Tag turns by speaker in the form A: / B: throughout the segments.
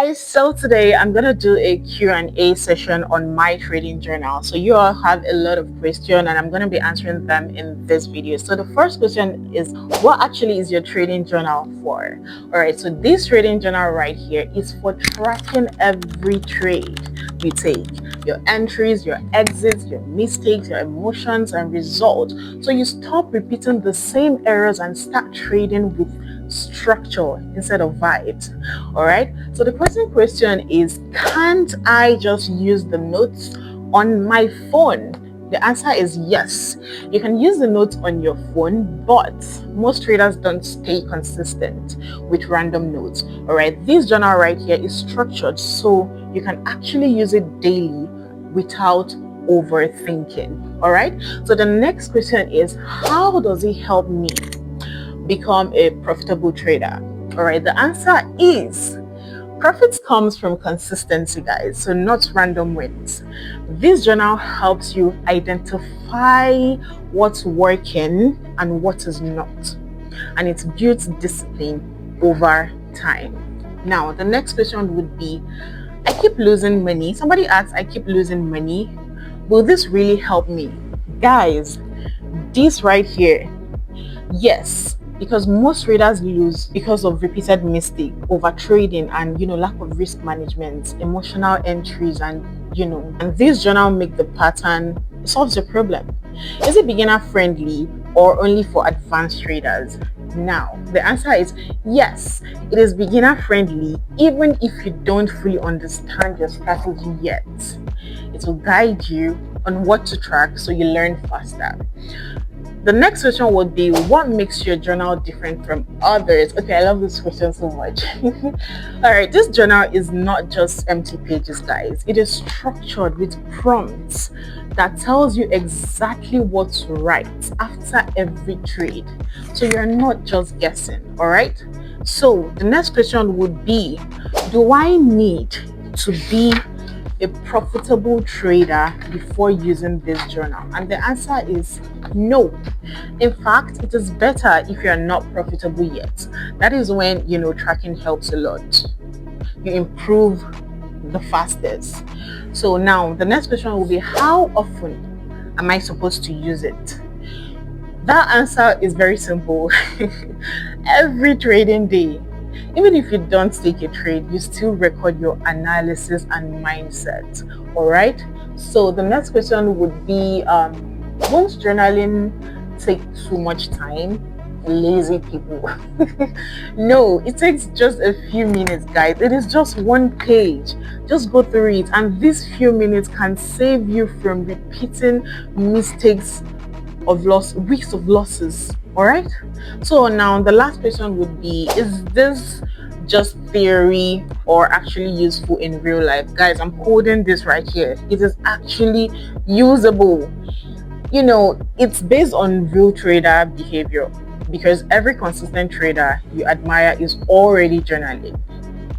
A: Guys, so today I'm gonna do a Q&A session on my trading journal. So you all have a lot of questions and I'm gonna be answering them in this video. So the first question is, what actually is your trading journal for? All right, so this trading journal right here is for tracking every trade you take, your entries, your exits, your mistakes, your emotions and results. So you stop repeating the same errors and start trading with structure instead of vibes. All right, so the question is, can't I just use the notes on my phone? The answer is yes. You can use the notes on your phone, but most traders don't stay consistent with random notes. All right, this journal right here is structured so you can actually use it daily without overthinking. All right, so the next question is, how does it help me become a profitable trader? All right, the answer is, profits comes from consistency, guys, so not random wins. This journal helps you identify what's working and what is not, and it builds discipline over time. Now, the next question would be, I keep losing money. Somebody asks, I keep losing money. Will this really help me? Guys, this right here, yes, because most traders lose because of repeated mistake, over trading, and lack of risk management, emotional entries, and this journal make the pattern solves the problem. Is it beginner friendly or only for advanced traders? Now, the answer is yes, it is beginner friendly even if you don't fully understand your strategy yet. It will guide you on what to track so you learn faster. The next question would be, what makes your journal different from others? Okay, I love this question so much. All right, this journal is not just empty pages, guys. It is structured with prompts that tells you exactly what to write after every trade. So you're not just guessing, all right? So the next question would be, do I need to be a profitable trader before using this journal? And the answer is no. In fact, it is better if you are not profitable yet. That is when tracking helps a lot. You improve the fastest. So now the next question will be, how often am I supposed to use it? That answer is very simple. Every trading day. Even if you don't take a trade, you still record your analysis and mindset. All right, so the next question would be, won't journaling take too much time? Lazy people. No, it takes just a few minutes, guys. It is just one page. Just go through it, and these few minutes can save you from repeating mistakes of weeks of losses. All right, so now the last question would be, is this just theory or actually useful in real life? Guys, I'm quoting this right here. It is actually usable. It's based on real trader behavior, because every consistent trader you admire is already journaling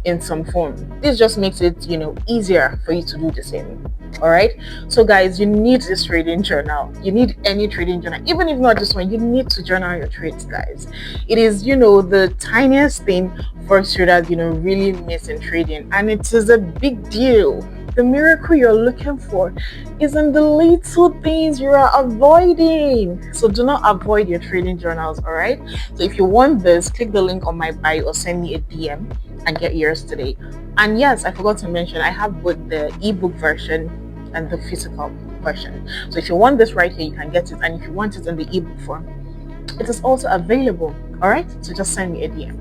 A: in some form. This just makes it easier for you to do the same. All right, so guys, you need this trading journal. You need any trading journal, even if not this one. You need to journal your trades, guys. It is the tiniest thing for traders really miss in trading, and it is a big deal. The miracle you're looking for is in the little things you are avoiding. So do not avoid your trading journals. All right, so if you want this, click the link on my bio or send me a DM and get yours today. And yes, I forgot to mention, I have both the ebook version and the physical version. So if you want this right here, you can get it, and if you want it in the ebook form, it is also available. All right, so just send me a DM.